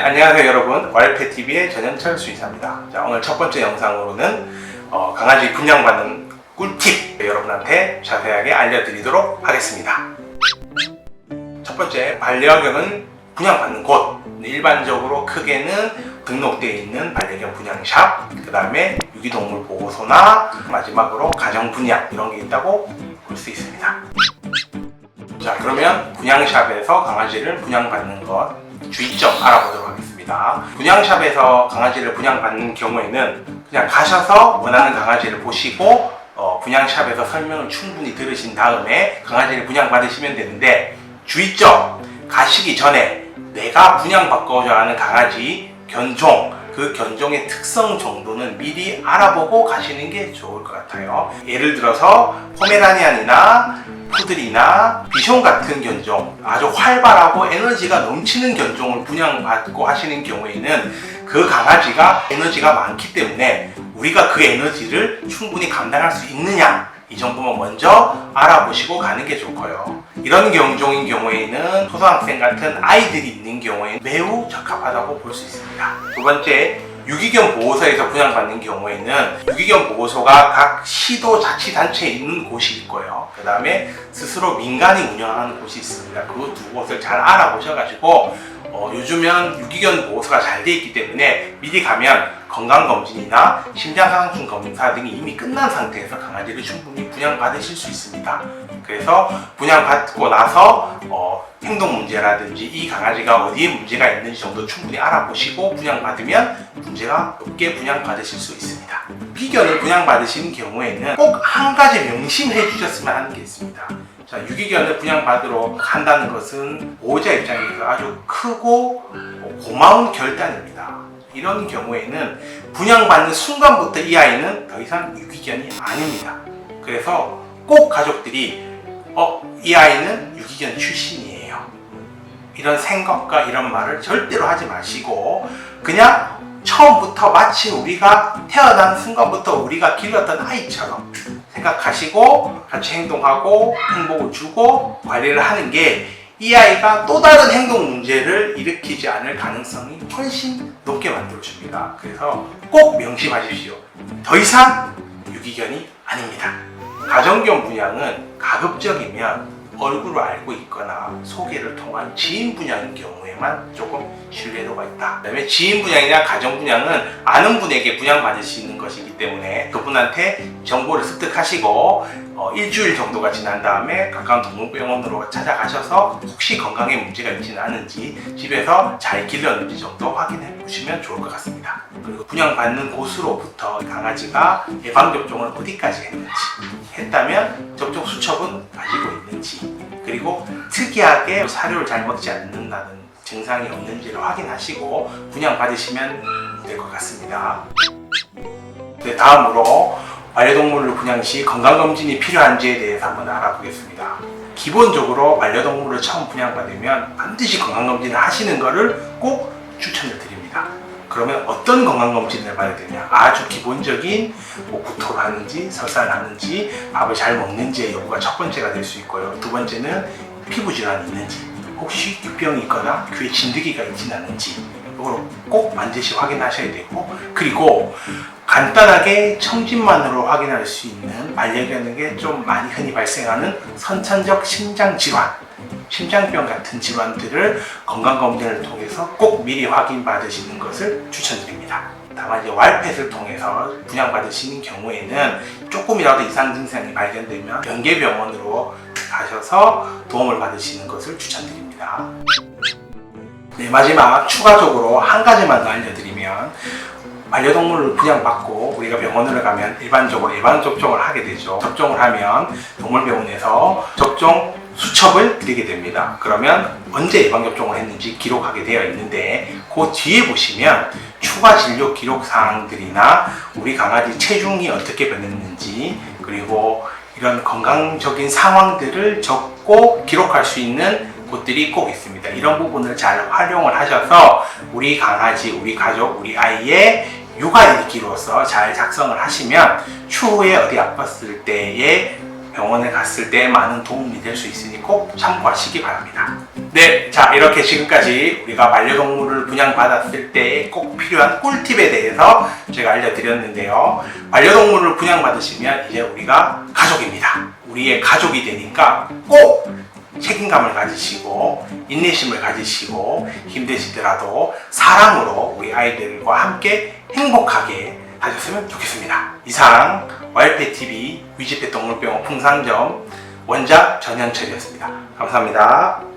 네, 안녕하세요 여러분. 왈페TV의 전현철 수의사입니다. 자, 오늘 첫 번째 영상으로는 강아지 분양받는 꿀팁 여러분한테 자세하게 알려드리도록 하겠습니다. 첫 번째, 반려견을 분양받는 곳. 일반적으로 크게는 등록되어 있는 반려견 분양샵, 그 다음에 유기동물 보호소나 마지막으로 가정분양, 이런 게 있다고 볼 수 있습니다. 자, 그러면 분양샵에서 강아지를 분양받는 것 주의점 알아보도록 하겠습니다. 분양샵에서 강아지를 분양받는 경우에는 그냥 가셔서 원하는 강아지를 보시고 분양샵에서 설명을 충분히 들으신 다음에 강아지를 분양받으시면 되는데, 주의점, 가시기 전에 내가 분양받고자 하는 강아지 견종, 그 견종의 특성 정도는 미리 알아보고 가시는 게 좋을 것 같아요. 예를 들어서 포메라니안이나 푸들이나 비숑 같은 견종, 아주 활발하고 에너지가 넘치는 견종을 분양받고 하시는 경우에는 그 강아지가 에너지가 많기 때문에 우리가 그 에너지를 충분히 감당할 수 있느냐, 이 정도만 먼저 알아보시고 가는 게 좋고요. 이런 견종인 경우에는 초등학생 같은 아이들이 있는 경우에 매우 적합하다고 볼 수 있습니다. 두 번째, 유기견 보호소에서 분양받는 경우에는 유기견 보호소가 각 시도 자치단체에 있는 곳이 있고요. 그 다음에 스스로 민간이 운영하는 곳이 있습니다. 그 두 곳을 잘 알아보셔가지고 요즘은 유기견 보호소가 잘 되어 있기 때문에 미리 가면 건강검진이나 심장상충 검사 등이 이미 끝난 상태에서 강아지를 충분히 분양받으실 수 있습니다. 그래서 분양받고 나서 행동 문제라든지 이 강아지가 어디에 문제가 있는지 정도 충분히 알아보시고 분양받으면 문제가 없게 분양받으실 수 있습니다. 유기견을 분양받으시는 경우에는 꼭 한 가지 명심해 주셨으면 하는 게 있습니다. 자, 유기견을 분양받으러 간다는 것은 보호자 입장에서 아주 크고 고마운 결단입니다. 이런 경우에는 분양받는 순간부터 이 아이는 더 이상 유기견이 아닙니다. 그래서 꼭 가족들이 이 아이는 유기견 출신이에요, 이런 생각과 이런 말을 절대로 하지 마시고 그냥 처음부터 마치 우리가 태어난 순간부터 우리가 길렀던 아이처럼 생각하시고 같이 행동하고 행복을 주고 관리를 하는 게 이 아이가 또 다른 행동 문제를 일으키지 않을 가능성이 훨씬 높게 만들어줍니다. 그래서 꼭 명심하십시오. 더 이상 유기견이 아닙니다. 가정견 분양은 가급적이면 얼굴을 알고 있거나 소개를 통한 지인 분양인 경우에만 조금 신뢰도가 있다. 그다음에 지인 분양이나 가정 분양은 아는 분에게 분양받을 수 있는 것이기 때문에 그분한테 정보를 습득하시고 일주일 정도가 지난 다음에 가까운 동물병원으로 찾아가셔서 혹시 건강에 문제가 있지는 않은지, 집에서 잘 길렀는지 정도 확인해 보시면 좋을 것 같습니다. 그리고 분양받는 곳으로부터 강아지가 예방접종을 어디까지 했는지, 했다면 접종 수첩은 가지고 있는지, 그리고 특이하게 사료를 잘 먹지 않는다는 증상이 없는지를 확인하시고 분양받으시면 될 것 같습니다. 네, 다음으로 반려동물을 분양 시 건강검진이 필요한지에 대해서 한번 알아보겠습니다. 기본적으로 반려동물을 처음 분양받으면 반드시 건강검진을 하시는 것을 꼭 추천을 드립니다. 그러면 어떤 건강검진을 받아야 되냐? 아주 기본적인 구토를 하는지, 설사를 하는지, 밥을 잘 먹는지의 여부가 첫 번째가 될 수 있고요. 두 번째는 피부 질환이 있는지, 혹시 귀병이 있거나 귀에 진드기가 있지는 않은지, 이걸 꼭 반드시 확인하셔야 되고, 그리고 간단하게 청진만으로 확인할 수 있는 반려견에게 좀 많이 흔히 발생하는 선천적 심장질환, 심장병 같은 질환들을 건강검진을 통해서 꼭 미리 확인받으시는 것을 추천드립니다. 다만 이제 왈펫을 통해서 분양받으시는 경우에는 조금이라도 이상 증상이 발견되면 연계병원으로 가셔서 도움을 받으시는 것을 추천드립니다. 네, 마지막 추가적으로 한 가지만 더 알려드리면, 반려동물을 분양받고 우리가 병원으로 가면 일반적으로 예방접종을 하게 되죠. 접종을 하면 동물병원에서 접종 수첩을 드리게 됩니다. 그러면 언제 예방접종을 했는지 기록하게 되어 있는데, 그 뒤에 보시면 추가 진료 기록 사항들이나 우리 강아지 체중이 어떻게 변했는지, 그리고 이런 건강적인 상황들을 적고 기록할 수 있는 곳들이 꼭 있습니다. 이런 부분을 잘 활용을 하셔서 우리 강아지, 우리 가족, 우리 아이의 육아일기로서 잘 작성을 하시면 추후에 어디 아팠을 때에 병원에 갔을 때 많은 도움이 될 수 있으니 꼭 참고하시기 바랍니다. 네, 자 이렇게 지금까지 우리가 반려동물을 분양받았을 때 꼭 필요한 꿀팁에 대해서 제가 알려드렸는데요. 반려동물을 분양받으시면 이제 우리가 가족입니다. 우리의 가족이 되니까 꼭 책임감을 가지시고 인내심을 가지시고 힘드시더라도 사랑으로 우리 아이들과 함께 행복하게 하셨으면 좋겠습니다. 이상 와일펫TV 위즈펫 동물병원 풍산점 원장 전현철이었습니다. 감사합니다.